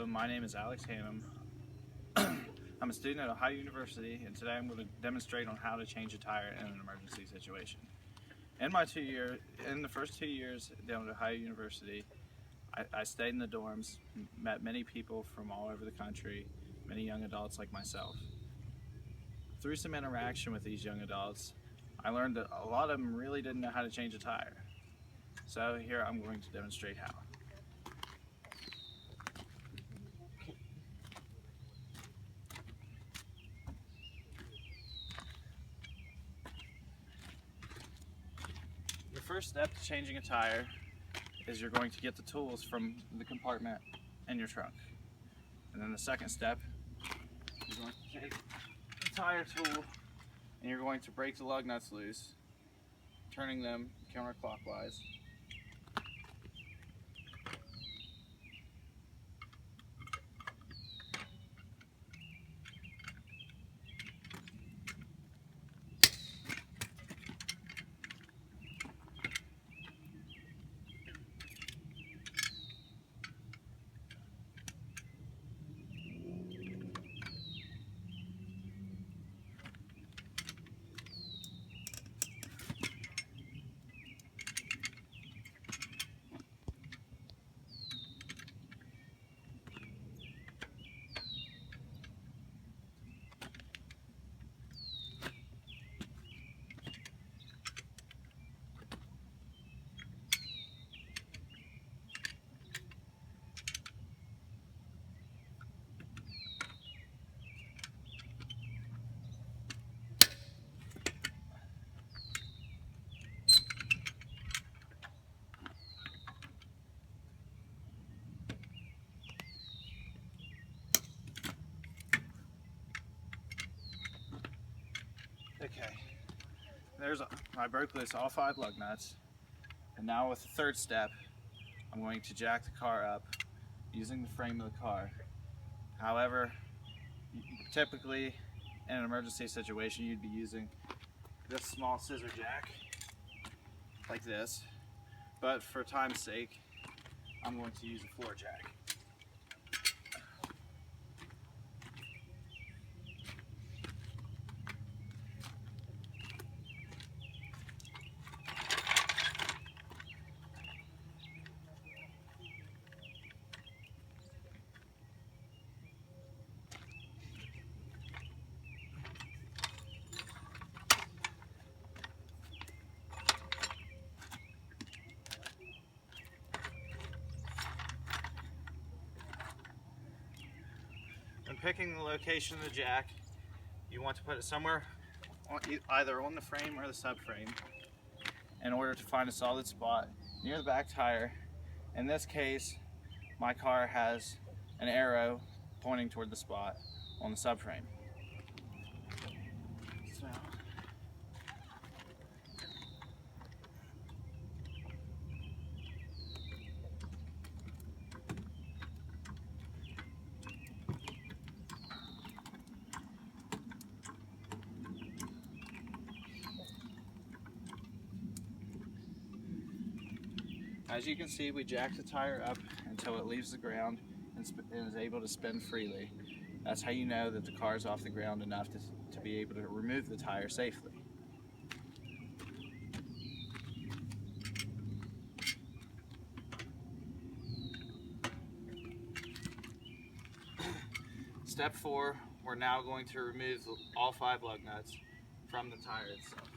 Hello, my name is Alex Hannum. I'm a student at Ohio University, and today I'm going to demonstrate on how to change a tire in an emergency situation. In the first 2 years down at Ohio University, I stayed in the dorms, met many people from all over the country, many young adults like myself. Through some interaction with these young adults, I learned that a lot of them really didn't know how to change a tire. So here I'm going to demonstrate how. The first step to changing a tire is you're going to get the tools from the compartment in your trunk. And then the second step, you're going to take the tire tool and you're going to break the lug nuts loose, turning them counterclockwise. Okay, I broke loose all 5 lug nuts, and now with the third step, I'm going to jack the car up using the frame of the car. However, typically in an emergency situation, you'd be using this small scissor jack, like this, but for time's sake, I'm going to use a floor jack. When picking the location of the jack, you want to put it somewhere either on the frame or the subframe in order to find a solid spot near the back tire. In this case, my car has an arrow pointing toward the spot on the subframe. So, as you can see, we jack the tire up until it leaves the ground and is able to spin freely. That's how you know that the car is off the ground enough to be able to remove the tire safely. Step 4, we're now going to remove all 5 lug nuts from the tire itself.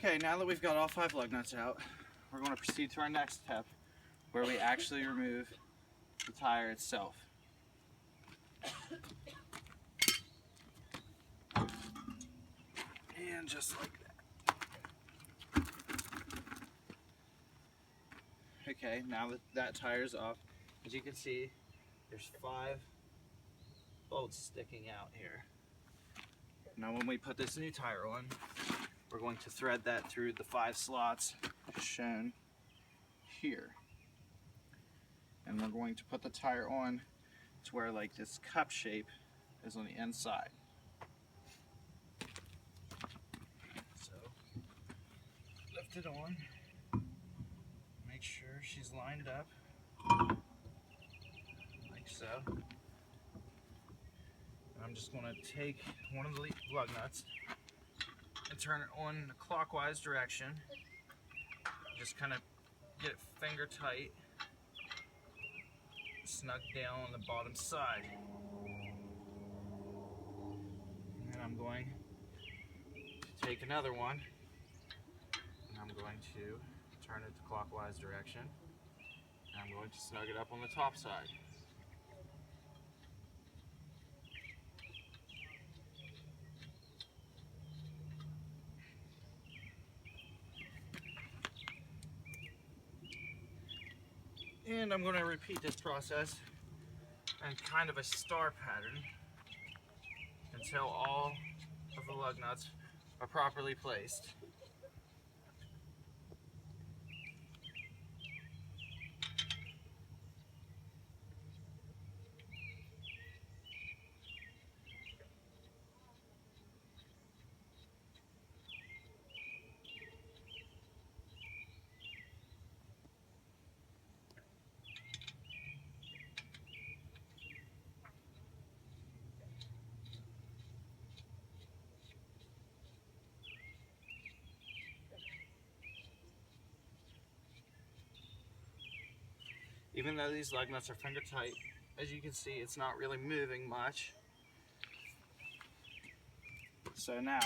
Okay, now that we've got all 5 lug nuts out, we're going to proceed to our next step where we actually remove the tire itself. And just like that. Okay, now that that tire's off, as you can see, there's 5 bolts sticking out here. Now when we put this new tire on, we're going to thread that through the 5 slots shown here. And we're going to put the tire on to where like this cup shape is on the inside. So lift it on, make sure she's lined up like so. And I'm just going to take one of the lug nuts and turn it on in a clockwise direction. Just kind of get it finger tight, snug down on the bottom side. And then I'm going to take another one and I'm going to turn it the clockwise direction. And I'm going to snug it up on the top side. And I'm going to repeat this process in kind of a star pattern until all of the lug nuts are properly placed. Even though these lug nuts are finger tight, as you can see, it's not really moving much. So now,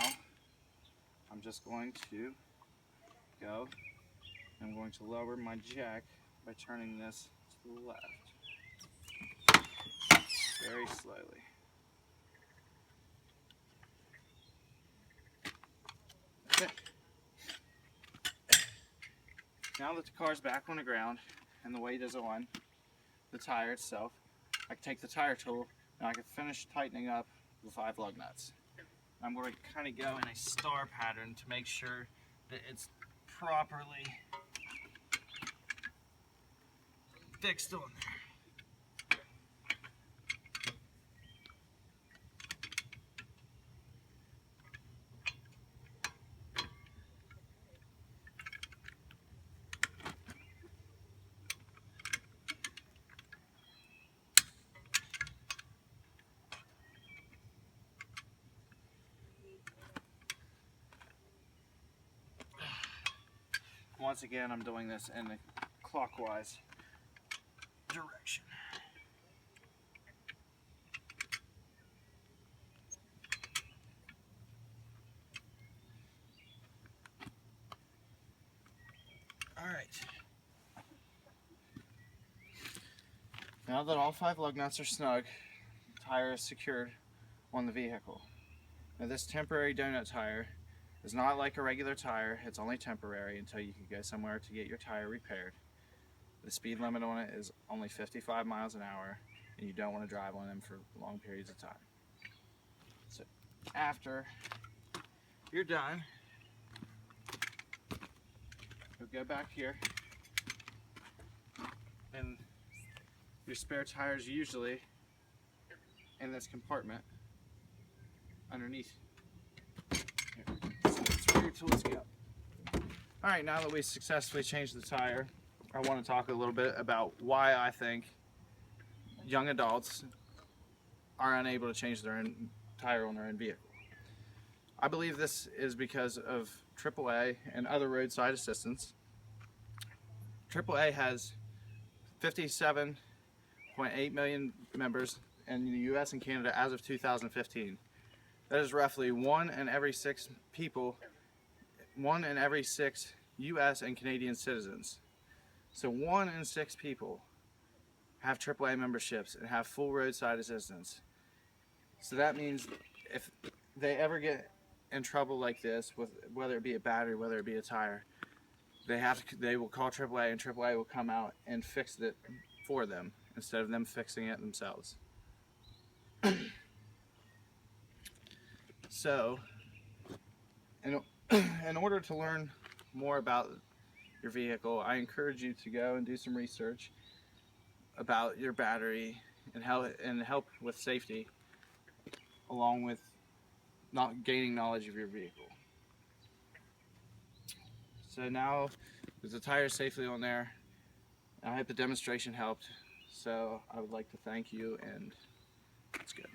I'm just going to go, I'm going to lower my jack by turning this to the left, very slowly. Okay. Now that the car's back on the ground, and the weight is on the tire itself, I can take the tire tool and I can finish tightening up the 5 lug nuts. I'm going to kind of go in a star pattern to make sure that it's properly fixed on there. Once again, I'm doing this in a clockwise direction. All right. Now that all 5 lug nuts are snug, the tire is secured on the vehicle. Now this temporary donut tire is not like a regular tire. It's only temporary until you can go somewhere to get your tire repaired. The speed limit on it is only 55 miles an hour, and you don't want to drive on them for long periods of time. So after you're done, you'll go back here, and your spare tire is usually in this compartment underneath. That's where your tools go. Alright, now that we successfully changed the tire, I want to talk a little bit about why I think young adults are unable to change their own tire on their own vehicle. I believe this is because of AAA and other roadside assistance. AAA has 57.8 million members in the US and Canada as of 2015. That is roughly 1 in every 6 people 1 in every 6 U.S. and Canadian citizens. So 1 in 6 people have AAA memberships and have full roadside assistance. So that means if they ever get in trouble like this, with whether it be a battery, whether it be a tire, they will call AAA, and AAA will come out and fix it for them instead of them fixing it themselves. So, in order to learn more about your vehicle, I encourage you to go and do some research about your battery and help with safety, along with not gaining knowledge of your vehicle. So now the tire is safely on there. I hope the demonstration helped. So I would like to thank you, and that's good.